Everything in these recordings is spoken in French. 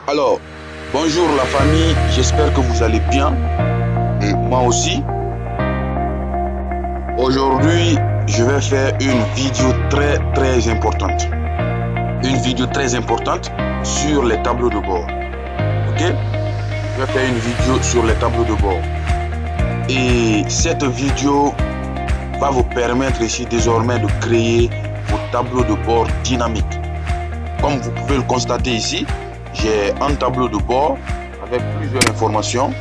Alors, bonjour la famille, j'espère que vous allez bien, et moi aussi. Aujourd'hui, je vais faire une vidéo très importante. Une vidéo très importante sur les tableaux de bord. Ok? Je vais faire une vidéo sur les tableaux de bord. Et cette vidéo va vous permettre ici désormais de créer vos tableaux de bord dynamiques. Comme vous pouvez le constater ici, j'ai un tableau de bord avec plusieurs informations.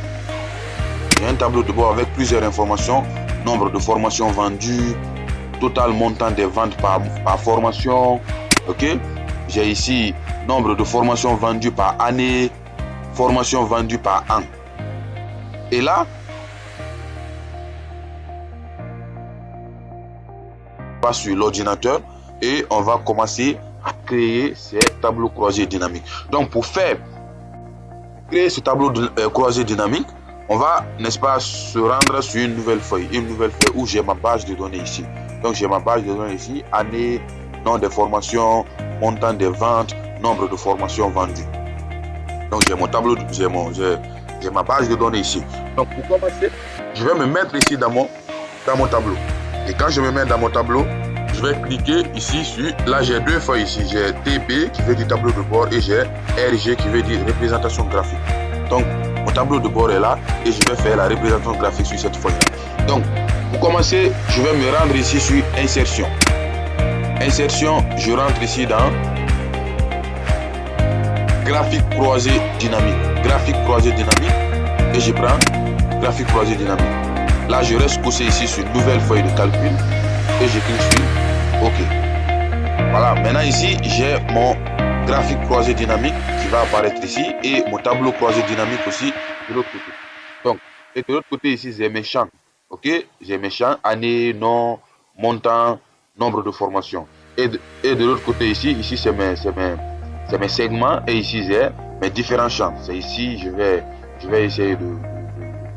J'ai un tableau de bord avec plusieurs informations. Nombre de formations vendues, total montant des ventes par formation. Ok? J'ai ici nombre de formations vendues par année, formations vendues par an. Et là, on va sur l'ordinateur et on va commencer à créer ces tableaux croisés dynamiques. Donc pour créer ce tableau croisé dynamique, on va, n'est-ce pas, se rendre sur une nouvelle feuille où j'ai ma base de données ici. Donc j'ai ma base de données ici, année, nom des formations, montant des ventes, nombre de formations vendues. Donc j'ai mon tableau, j'ai ma base de données ici. Donc pour commencer, je vais me mettre ici dans mon tableau. Et quand je me mets dans mon tableau, je vais cliquer ici sur, là j'ai deux feuilles ici, j'ai TB qui veut dire tableau de bord et j'ai RG qui veut dire représentation graphique. Donc mon tableau de bord est là et je vais faire la représentation graphique sur cette feuille là. Donc pour commencer, je vais me rendre ici sur insertion. Insertion, je rentre ici dans graphique croisé dynamique. Graphique croisé dynamique et je prends graphique croisé dynamique. Là je reste poussé ici sur nouvelle feuille de calcul et je clique sur OK. Voilà, maintenant ici j'ai mon graphique croisé dynamique qui va apparaître ici et mon tableau croisé dynamique aussi de l'autre côté. Donc, et de l'autre côté ici j'ai mes champs. OK, j'ai mes champs, année, nom, montant, nombre de formations. Et de l'autre côté ici c'est mes segments et ici j'ai mes différents champs. C'est ici je vais essayer de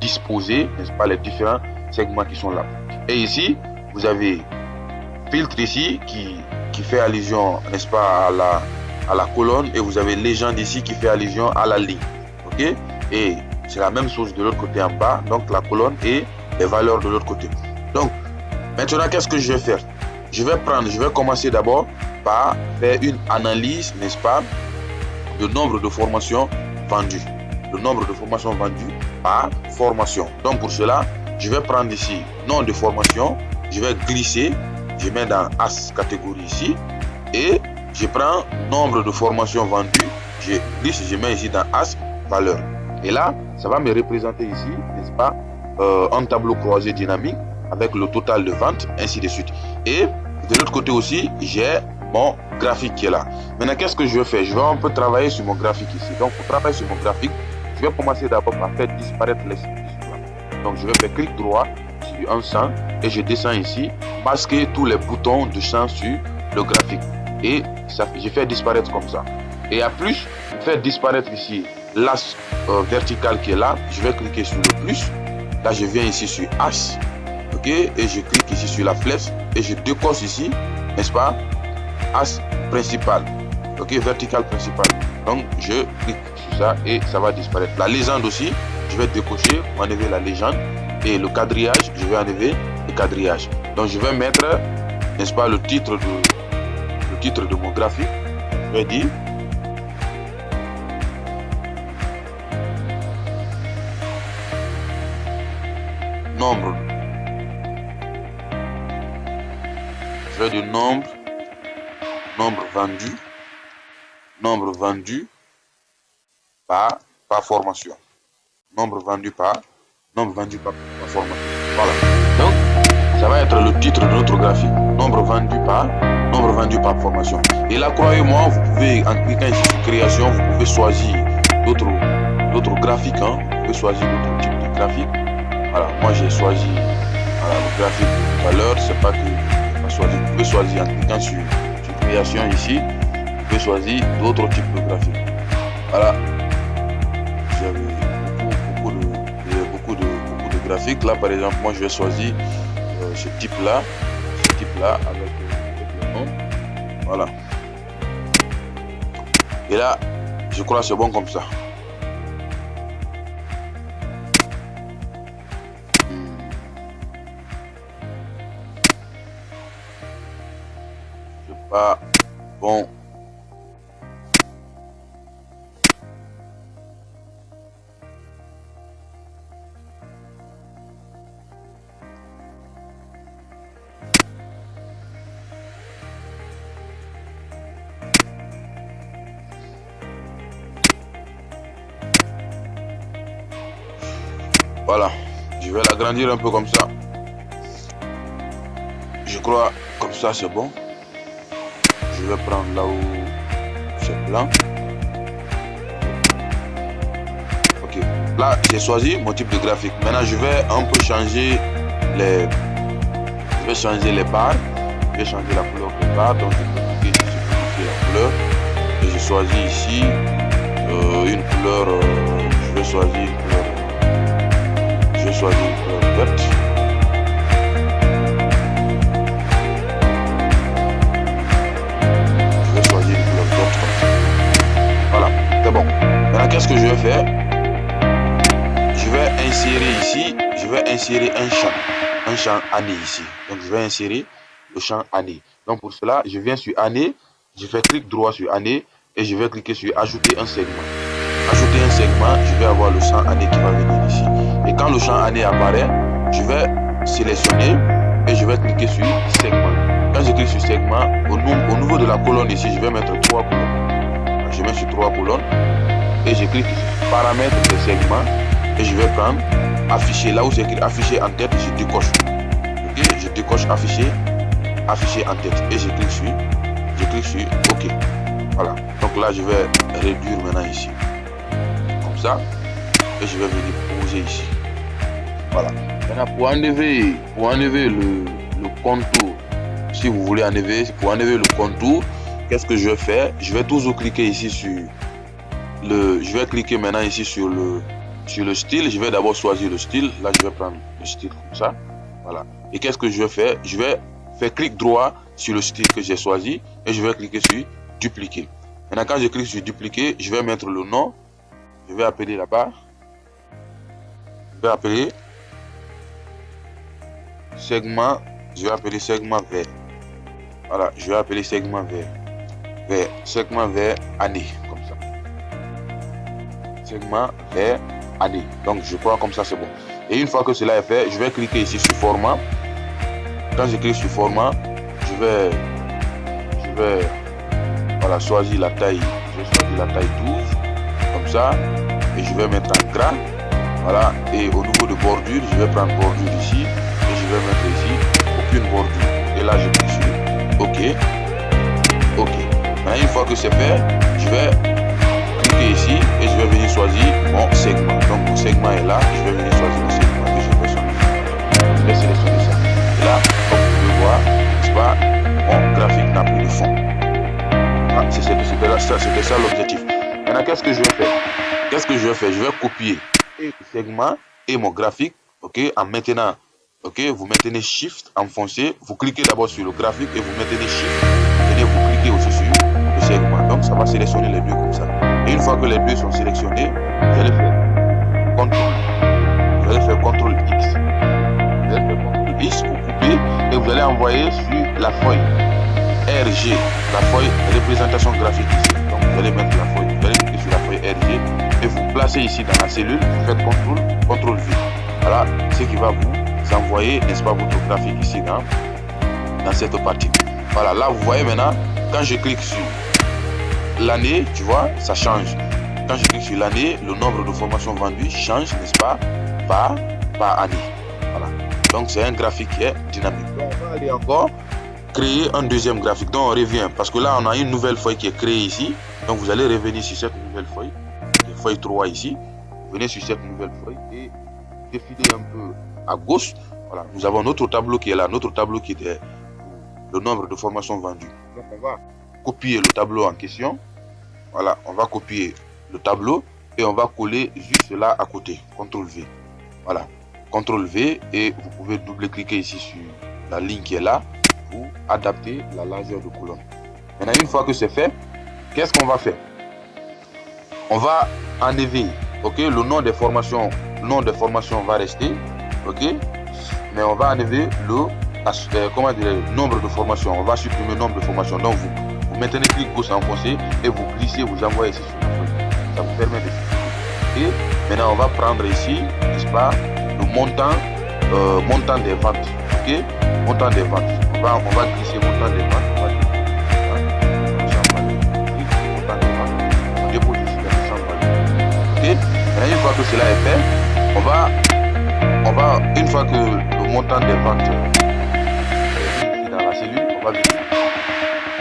disposer, n'est-ce pas, les différents segments qui sont là. Et ici vous avez filtre ici qui fait allusion, n'est-ce pas, à la colonne, et vous avez légende ici qui fait allusion à la ligne. Ok, et c'est la même chose de l'autre côté en bas, donc la colonne et les valeurs de l'autre côté. Donc maintenant qu'est-ce que je vais faire? Je vais commencer d'abord par faire une analyse, n'est-ce pas, de nombre de formations vendues. Le nombre de formations vendues par formation. Donc pour cela, je vais prendre ici nom de formation, je vais glisser, je mets dans As catégorie ici et je prends nombre de formations vendues, je glisse, je mets ici dans As valeur. Et là, ça va me représenter ici, n'est-ce pas, un tableau croisé dynamique avec le total de ventes, ainsi de suite. Et de l'autre côté aussi, j'ai mon graphique qui est là. Maintenant, qu'est-ce que je vais faire? Je vais un peu travailler sur mon graphique ici. Donc, pour travailler sur mon graphique, je vais commencer d'abord par faire disparaître les champs. Donc, je vais faire clic droit sur un champ et je descends ici, masquer tous les boutons de champ sur le graphique. Et ça, je fais disparaître comme ça. Et à plus, je fais disparaître ici l'axe vertical qui est là. Je vais cliquer sur le plus. Là, je viens ici sur H. Ok, et je clique ici sur la flèche et je décoche ici, n'est-ce pas, As principal. Ok, vertical principal. Donc, je clique sur ça et ça va disparaître. La légende aussi, je vais décocher, enlever la légende. Et le quadrillage, je vais enlever le quadrillage. Donc, je vais mettre, n'est-ce pas, le titre de mon graphique. Je vais dire nombre. Je vais dire nombre vendu par formation. Nombre vendu par formation. Voilà. Donc, ça va être le titre de notre graphique. Nombre vendu par formation. Et là, croyez-moi, vous pouvez, en cliquant ici sur création, vous pouvez choisir d'autres graphiques. Hein. Vous pouvez choisir d'autres types de graphiques. Voilà, moi j'ai choisi le graphique de tout à l'heure. C'est pas que vous pouvez choisir en cliquant sur création ici. Vous pouvez choisir d'autres types de graphiques. Voilà. vous avez beaucoup de graphiques. Là, par exemple, moi, je vais choisir ce type-là avec le nom. Voilà. Et là, je crois que c'est bon comme ça. C'est pas bon. Voilà, je vais l'agrandir un peu comme ça. Je crois comme ça c'est bon. Je vais prendre là où c'est blanc. Ok, là j'ai choisi mon type de graphique. Maintenant je vais un peu changer les barres. Je vais changer la couleur des barres. Donc je peux cliquer ici la couleur. Et je choisis ici une couleur. Je vais choisir une couleur. Je vais choisir une couleur verte. Je vais choisir une couleur verte comme ça. Voilà, c'est bon. Maintenant, qu'est-ce que je vais faire? Je vais insérer ici, je vais insérer un champ année ici. Donc, je vais insérer le champ année. Donc, pour cela, je viens sur année, je fais clic droit sur année et je vais cliquer sur ajouter un segment. Ajouter un segment, je vais avoir le champ année qui va venir ici. Et quand le champ année apparaît, je vais sélectionner et je vais cliquer sur segment. Quand je clique sur segment, au niveau de la colonne ici, je vais mettre 3 colonnes. Je mets sur 3 colonnes et je clique sur paramètres de segment et je vais prendre afficher. Là où c'est écrit afficher en tête, je décoche. Ok, je décoche afficher en tête et je clique sur OK. Voilà. Donc là, je vais réduire maintenant ici. Comme ça. Et je vais venir poser ici. Voilà. Maintenant, pour enlever le contour, si vous voulez pour enlever le contour, qu'est-ce que je vais faire? Je vais toujours cliquer ici sur je vais cliquer maintenant ici sur le style. Je vais d'abord choisir le style. Là, je vais prendre le style comme ça. Voilà. Et qu'est-ce que je vais faire? Je vais faire clic droit sur le style que j'ai choisi et je vais cliquer sur dupliquer. Maintenant, quand je clique sur dupliquer, je vais mettre le nom. Je vais appeler la barre. Je vais appeler segment. Je vais appeler segment vert. Voilà, je vais appeler segment vert. Segment vert année, comme ça. Segment vert année. Donc je crois comme ça c'est bon. Et une fois que cela est fait, je vais cliquer ici sur format. Quand je clique sur format, je vais voilà, choisir la taille. Je vais choisir la taille 12 comme ça et je vais mettre en gras. Voilà, et au niveau de bordure, je vais prendre bordure ici et je vais mettre ici aucune bordure. Et là je clique sur OK. OK. Maintenant, une fois que c'est fait, je vais cliquer ici et je vais venir choisir mon segment. Donc mon segment est là, je vais venir choisir mon segment que je vais choisir. Je vais sélectionner ça. Et là, comme vous pouvez voir, n'est-ce pas, mon graphique n'a plus de fond. Ah, c'était ça l'objectif. Maintenant, qu'est-ce que je vais faire? Je vais copier le segment et mon graphique, ok, en maintenant, ok, vous maintenez Shift enfoncé, vous cliquez d'abord sur le graphique et vous maintenez Shift, et vous cliquez aussi sur le segment. Donc, ça va sélectionner les deux comme ça. Et une fois que les deux sont sélectionnés, vous allez faire CTRL X. Vous allez faire CTRL X pour couper et vous allez envoyer sur la feuille RG, la feuille représentation graphique ici. Donc vous allez mettre la feuille, vous allez cliquer sur la feuille RG et vous placez ici dans la cellule, vous faites CTRL V. Voilà ce qui va vous envoyer, n'est-ce pas, votre graphique ici dans cette partie. Voilà, là vous voyez maintenant, quand je clique sur l'année, tu vois, ça change. Quand je clique sur l'année, le nombre de formations vendues change, n'est-ce pas, par année. Voilà. Donc c'est un graphique qui est dynamique. Donc on va aller encore créer un deuxième graphique. Donc on revient parce que là on a une nouvelle feuille qui est créée ici. Donc vous allez revenir sur cette nouvelle feuille, feuille 3 ici. Vous venez sur cette nouvelle feuille et défiler un peu à gauche. Voilà, nous avons notre tableau qui est là, notre tableau qui est le nombre de formations vendues. Donc on va copier le tableau en question. Voilà, on va copier le tableau et on va coller juste là à côté. CTRL V. Voilà. CTRL V et vous pouvez double-cliquer ici sur la ligne qui est là pour adapter la largeur de colonne. Maintenant, une fois que c'est fait, qu'est-ce qu'on va faire? On va enlever, ok, le nom des formations va rester, ok, mais on va enlever le nombre de formations. On va supprimer le nombre de formations. Donc vous maintenez clic gauche enfoncé et vous glissez, vous envoyez ici sur la feuille. Ça vous permet de faire. Et maintenant on va prendre ici, n'est-ce pas, le montant des ventes, ok, montant des ventes. On va glisser montant des ventes. Une fois que cela est fait, on va une fois que le montant des ventes est dans la cellule,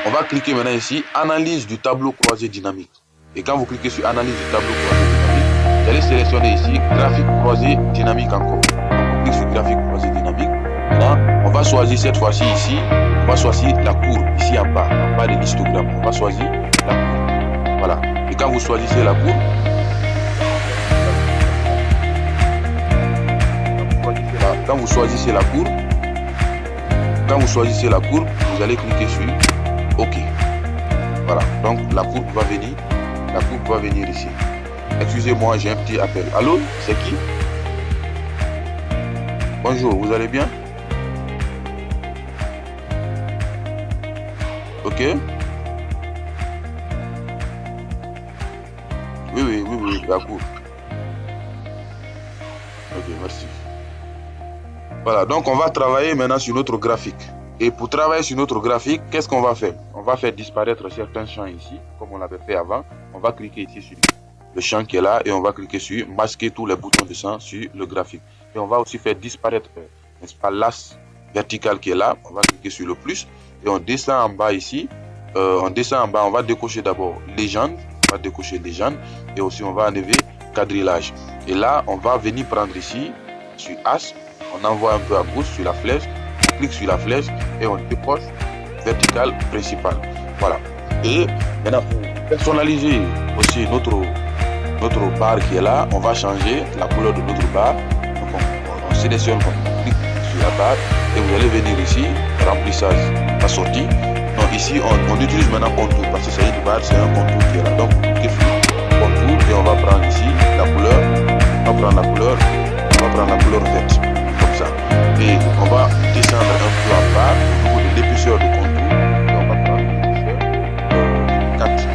on va cliquer maintenant ici analyse du tableau croisé dynamique. Et quand vous cliquez sur analyse du tableau croisé dynamique, vous allez sélectionner ici graphique croisé dynamique encore. Donc on clique sur graphique croisé dynamique. Maintenant, on va choisir cette fois-ci ici, on va choisir la courbe ici en bas de l'histogramme. On va choisir la courbe. Voilà. Et quand vous choisissez la courbe, quand vous choisissez la courbe, vous allez cliquer sur OK. Voilà, donc la courbe va venir ici. Excusez-moi, j'ai un petit appel. Allô, c'est qui? Bonjour, vous allez bien? OK. Oui, la courbe. OK, merci. Voilà, donc on va travailler maintenant sur notre graphique. Et pour travailler sur notre graphique, qu'est-ce qu'on va faire? On va faire disparaître certains champs ici, comme on l'avait fait avant. On va cliquer ici sur le champ qui est là et on va cliquer sur masquer tous les boutons de champ sur le graphique. Et on va aussi faire disparaître, n'est-ce pas, l'axe vertical qui est là. On va cliquer sur le plus et on descend en bas ici. On va décocher d'abord légende. On va décocher légende et aussi on va enlever quadrillage. Et là, on va venir prendre ici sur As. On envoie un peu à gauche sur la flèche, on clique sur la flèche et on décoche vertical principal. Voilà. Et maintenant pour personnaliser aussi notre barre qui est là, on va changer la couleur de notre barre. Donc on sélectionne, on clique sur la barre et vous allez venir ici, remplissage, la sortie. Donc ici on utilise maintenant contour parce que c'est une barre, c'est un contour qui est là. Donc on clique sur contour et on va prendre ici la couleur, on va prendre la couleur verte. Et on va descendre un peu en bas au niveau de l'épaisseur de contour et on va prendre l'épaisseur 4 kg.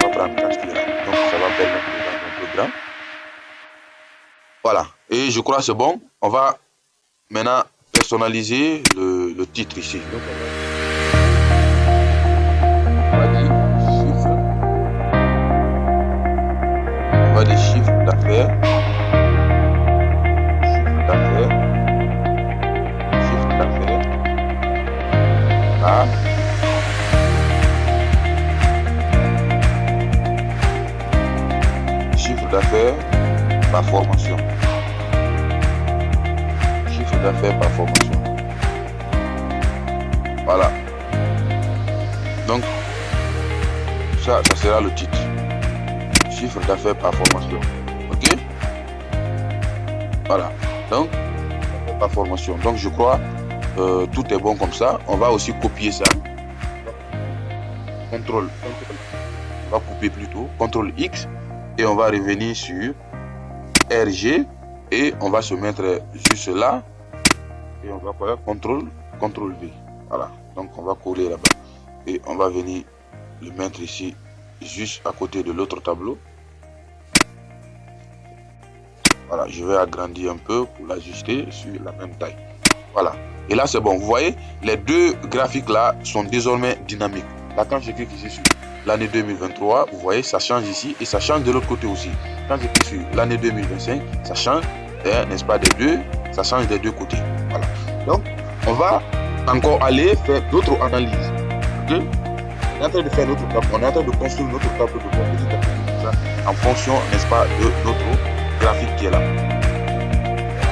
On va prendre 4 kg. Donc ça va permettre de rendre un peu grand. Voilà. Et je crois que c'est bon. On va maintenant personnaliser le titre ici. Donc, on va dire chiffre. On va dire chiffre d'affaires. Chiffre d'affaires par formation. Chiffre d'affaires par formation. Voilà. Donc, ça sera le titre. Chiffre d'affaires par formation. Ok? Voilà. Donc, par formation. Donc, je crois tout est bon comme ça. On va aussi copier ça. CTRL. On va couper plutôt. CTRL X. Et on va revenir sur RG. Et on va se mettre juste là. Et on va faire CTRL V. Voilà. Donc on va coller là-bas. Et on va venir le mettre ici. Juste à côté de l'autre tableau. Voilà. Je vais agrandir un peu pour l'ajuster sur la même taille. Voilà. Et là c'est bon. Vous voyez, les deux graphiques là sont désormais dynamiques. Là quand je clique ici sur l'année 2023, vous voyez, ça change ici et ça change de l'autre côté aussi. Quand je clique sur l'année 2025, ça change, n'est-ce pas, des deux, ça change des deux côtés. Voilà. Donc, on va encore aller faire d'autres analyses. Okay? On est en train de faire notre tableau, on est en train de construire notre tableau de bord petit à petit, en fonction, n'est-ce pas, de notre graphique qui est là.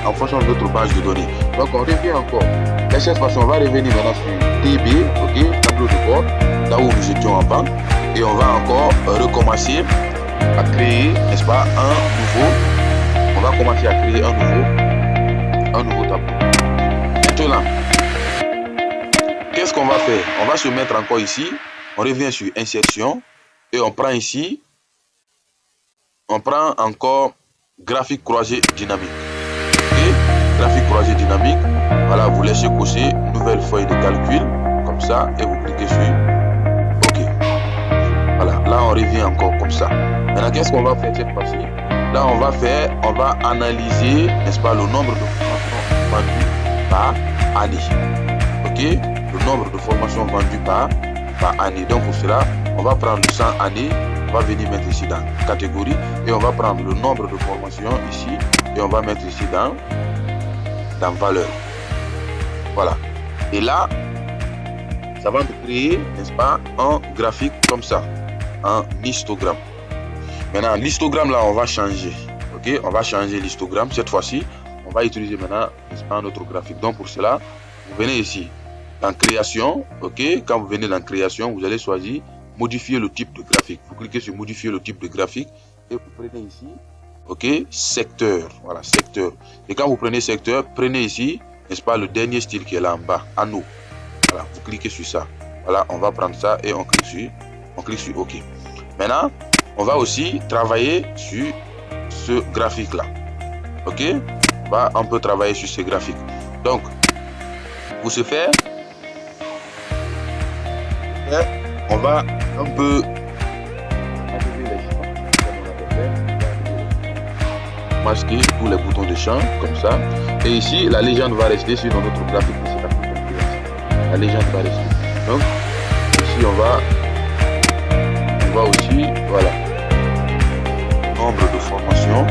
En fonction de notre base de données. Donc, on revient encore. De cette façon, on va revenir maintenant sur TB, ok, tableau de bord, là où nous étions avant. Et on va encore recommencer à créer, n'est-ce pas, un nouveau. On va commencer à créer un nouveau tableau. Maintenant, qu'est-ce qu'on va faire? On va se mettre encore ici. On revient sur insertion et on prend ici. On prend encore graphique croisé dynamique. Okay? Graphique croisé dynamique. Voilà, vous laissez cocher nouvelle feuille de calcul comme ça et vous cliquez sur OK. Voilà, là on revient encore comme ça. Maintenant, qu'est-ce qu'on va faire cette fois-ci? Là, on va analyser, n'est-ce pas, le nombre de formations vendues par année. OK? Le nombre de formations vendues par année. Donc pour cela, on va prendre le 100 années. On va venir mettre ici dans catégorie et on va prendre le nombre de formations ici et on va mettre ici dans valeur. Voilà. Et là, ça va nous créer, n'est-ce pas, un graphique comme ça, un histogramme. Maintenant, l'histogramme là, on va changer. OK, on va changer l'histogramme. Cette fois-ci, on va utiliser maintenant, n'est-ce pas, notre graphique. Donc pour cela, vous venez ici dans création. OK, quand vous venez dans création, vous allez choisir modifier le type de graphique. Vous cliquez sur modifier le type de graphique et vous prenez ici, OK, secteur. Voilà, secteur. Et quand vous prenez secteur, prenez ici, n'est-ce pas, le dernier style qui est là en bas, anneau. Voilà, vous cliquez sur ça. Voilà, on va prendre ça et on clique sur OK. Maintenant, on va aussi travailler sur ce graphique là. OK, on peut travailler sur ce graphique. Donc, pour ce faire, on va un peu masquer tous les boutons de champ comme ça. Et ici, la légende va rester sur notre graphique. La légende va rester. Donc, ici, on va aussi, voilà, nombre de formations,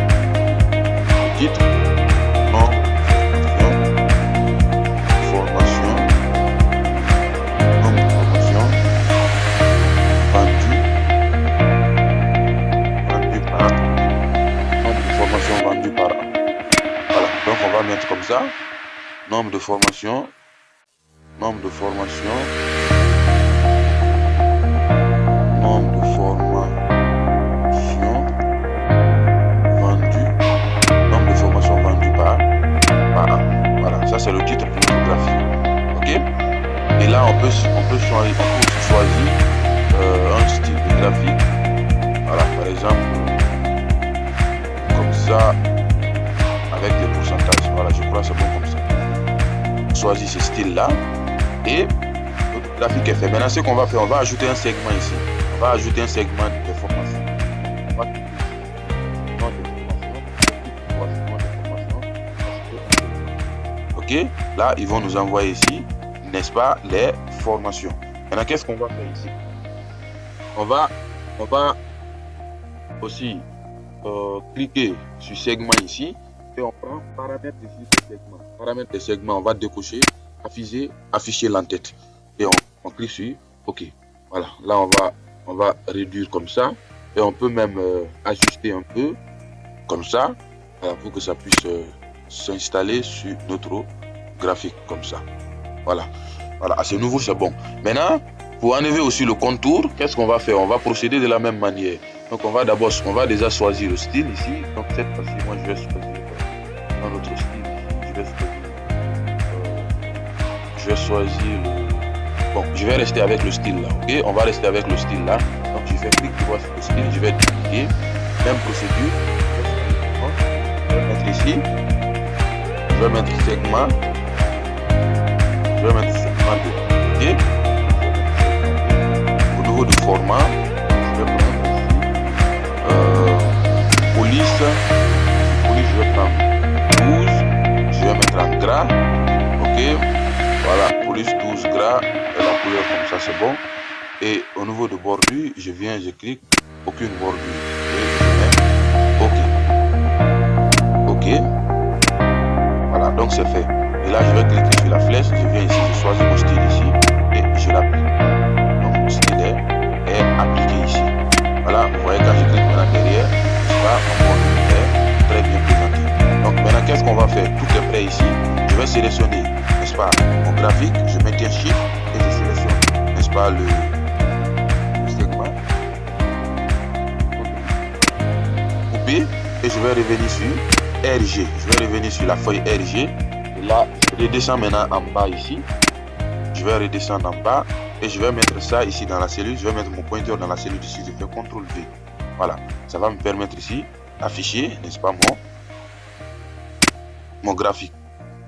titre, nombre de formations, nombre de formations vendues par, nombre de formations vendues par an. Voilà, donc on va mettre comme ça, nombre de formations, nombre de formations, nombre de formations vendues, nombre de formations vendues par an. Voilà, ça c'est le titre de notre graphique. OK? Et là on peut choisir un style de graphique. Voilà, par exemple, comme ça, avec les pourcentages. Voilà, je crois que c'est bon comme ça. On choisit ce style là et notre graphique est fait. Maintenant, ce qu'on va faire, on va ajouter un segment ici. On va ajouter un segment de formation. OK, là ils vont nous envoyer ici, n'est-ce pas, les formations. Maintenant, qu'est-ce qu'on va faire ici? On va aussi cliquer sur segment ici et on prend paramètres ici de segment. Paramètres de segment, on va décocher afficher l'entête et on clique sur OK. Voilà, là on va réduire comme ça et on peut même ajuster un peu comme ça, voilà, pour que ça puisse s'installer sur notre graphique comme ça. Voilà, à ce niveau c'est bon. Maintenant, pour enlever aussi le contour, qu'est-ce qu'on va faire? On va procéder de la même manière. Donc on va déjà choisir le style ici. Donc cette fois-ci, moi je vais choisir un autre style. Je vais rester avec le style là. OK, on va rester avec le style là. Donc je vais cliquer sur le style, je vais dupliquer. Même procédure. Je vais mettre ici. Je vais mettre segment. Je vais mettre segment 2. OK. Au niveau du format, je vais prendre ici police. Je vais prendre 12. Je vais mettre en gras. OK. Voilà, police 12 gras et la couleur comme ça c'est bon. Et au niveau de bordure, je clique aucune bordure et je mets OK. Voilà, donc c'est fait. Et là je vais cliquer sur la flèche, je viens ici, je choisis mon style ici et je l'applique. Donc le style est appliqué ici. Voilà, vous voyez quand je clique maintenant derrière, mon bordure est très bien présenté. Donc maintenant qu'est-ce qu'on va faire? Tout est prêt ici. Je vais sélectionner, n'est-ce pas, mon graphique, je maintiens Shift et je sélectionne, n'est-ce pas, le segment. je vais revenir sur RG. Je vais revenir sur la feuille RG. Et là, je redescends maintenant en bas ici. Je vais redescendre en bas et je vais mettre ça ici dans la cellule. Je vais mettre mon pointeur dans la cellule ici. Je fais CTRL V. Voilà. Ça va me permettre ici d'afficher, n'est-ce pas, mon graphique.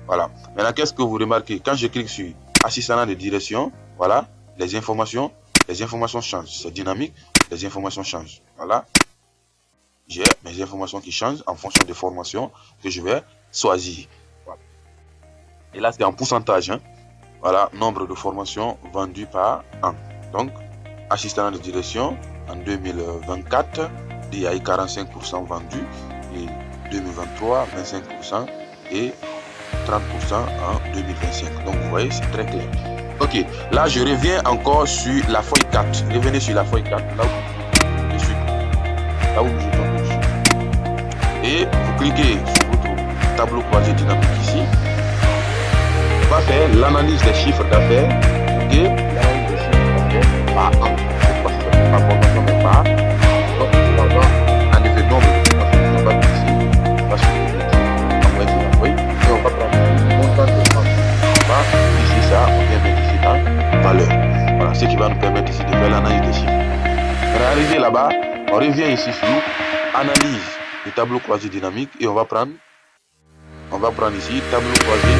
Voilà. Maintenant, qu'est-ce que vous remarquez? Quand je clique sur assistant de direction, voilà, les informations changent. C'est dynamique, les informations changent. Voilà. J'ai mes informations qui changent en fonction des formations que je vais choisir. Voilà. Et là, c'est en pourcentage. Hein. Voilà, nombre de formations vendues par an. Donc, assistant de direction en 2024, il y a eu 45% vendus. Et 2023, 25% et 30% en 2025. Donc, vous voyez, c'est très clair. Ok, là, je reviens encore sur la feuille 4. Revenez sur la feuille 4, là où je tombe dessus. Et vous cliquez sur votre tableau croisé dynamique ici. On va faire l'analyse des chiffres d'affaires. Ok, l'analyse des chiffres d'affaires par an. Par formation, mais par. Donc, on va avoir un effet nombre de formations. On va ici. On va envoyer sur la feuille. Et on va prendre le montant de formations. On va ici ça. On vient mettre ici dans valeur. Voilà, ce qui va nous permettre ici de faire l'analyse des chiffres. On est arrivé là-bas. On revient ici sur analyse du tableau croisé dynamique et on va prendre ici tableau croisé,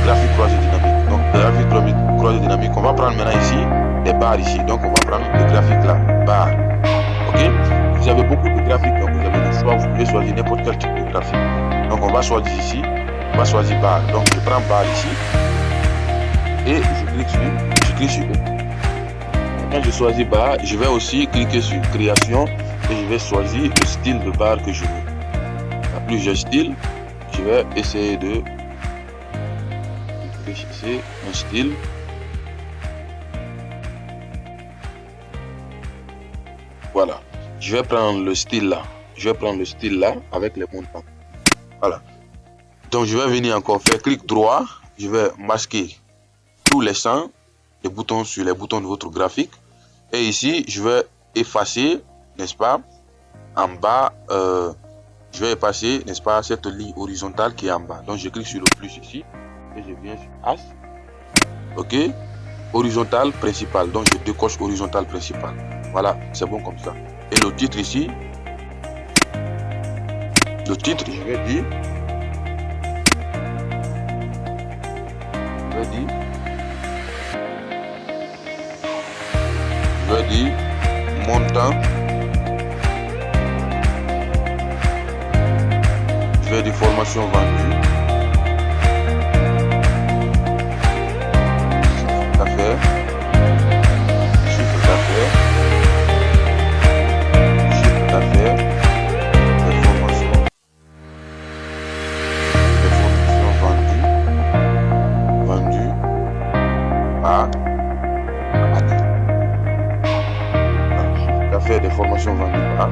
graphique croisé dynamique. Donc graphique croisé dynamique, on va prendre maintenant ici les barres ici. Donc on va prendre le graphique là, barre. Ok. Vous avez beaucoup de graphiques, donc vous avez le choix, vous pouvez choisir n'importe quel type de graphique. Donc on va choisir ici, on va choisir barre. Donc je prends barre ici et je clique sur E. Quand je choisis barre, je vais aussi cliquer sur création et je vais choisir le style de barre que je veux. À plusieurs styles, je vais essayer de chercher un style. Voilà. Je vais prendre le style là. Je vais prendre le style là avec les montants. Voilà. Donc je vais venir encore faire clic droit. Je vais masquer tous les champs, les boutons sur les boutons de votre graphique. Et ici, je vais effacer, n'est-ce pas, en bas, je vais effacer, n'est-ce pas, cette ligne horizontale qui est en bas. Donc, je clique sur le plus ici et je viens sur H. Ok, horizontale principale. Donc, je décoche horizontale principale. Voilà, c'est bon comme ça. Et le titre ici, le titre, je vais dire montant, je vais dire formation vendue, chiffre d'affaires, les formations vendues par des formations vendues par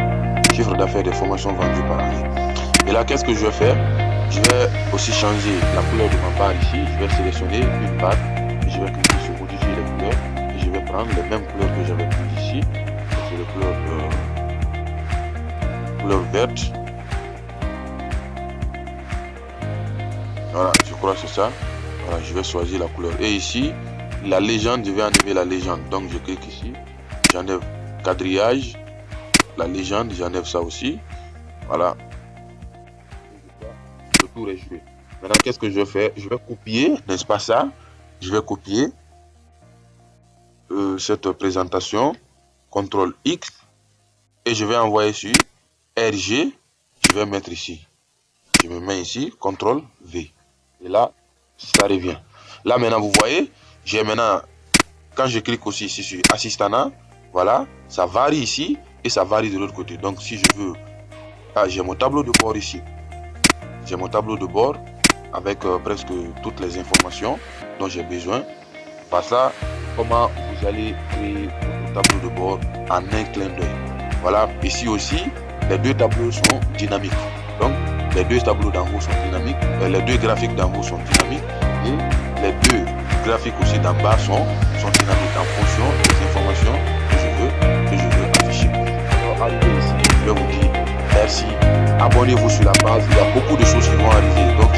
chiffre d'affaires des formations vendues par année. Et là, qu'est-ce que je vais faire? Je vais aussi changer la couleur de ma barre ici. Je vais sélectionner une barre et je vais cliquer sur modifier les couleurs et je vais prendre les mêmes couleurs que j'avais prises ici. C'est les couleurs verte. Voilà, je crois que c'est ça. Voilà, je vais choisir la couleur. Et ici, la légende, je vais enlever la légende. Donc je clique ici, j'enlève quadrillage, la légende, j'enlève ça aussi. Voilà. Le tour est joué. Maintenant, qu'est-ce que je vais faire? Je vais copier, n'est-ce pas ça? Je vais copier cette présentation, CTRL X, et je vais envoyer sur RG. Je vais mettre ici. Je me mets ici, CTRL V. Et là, ça revient. Là, maintenant, vous voyez, j'ai maintenant, quand je clique aussi ici sur Assistana, voilà, ça varie ici et ça varie de l'autre côté. Donc, si je veux, j'ai mon tableau de bord ici. J'ai mon tableau de bord avec presque toutes les informations dont j'ai besoin. Par ça, comment vous allez créer votre tableau de bord en un clin d'œil. Voilà, ici aussi, les deux tableaux sont dynamiques. Donc, les deux tableaux d'en haut sont dynamiques, les deux graphiques d'en haut sont dynamiques et les deux graphiques aussi d'en bas sont dynamiques en fonction des informations que je veux afficher. Alors, arrivé ici, je vais vous dire merci. abonnez-vous sur la page. Il y a beaucoup de choses qui vont arriver. Donc,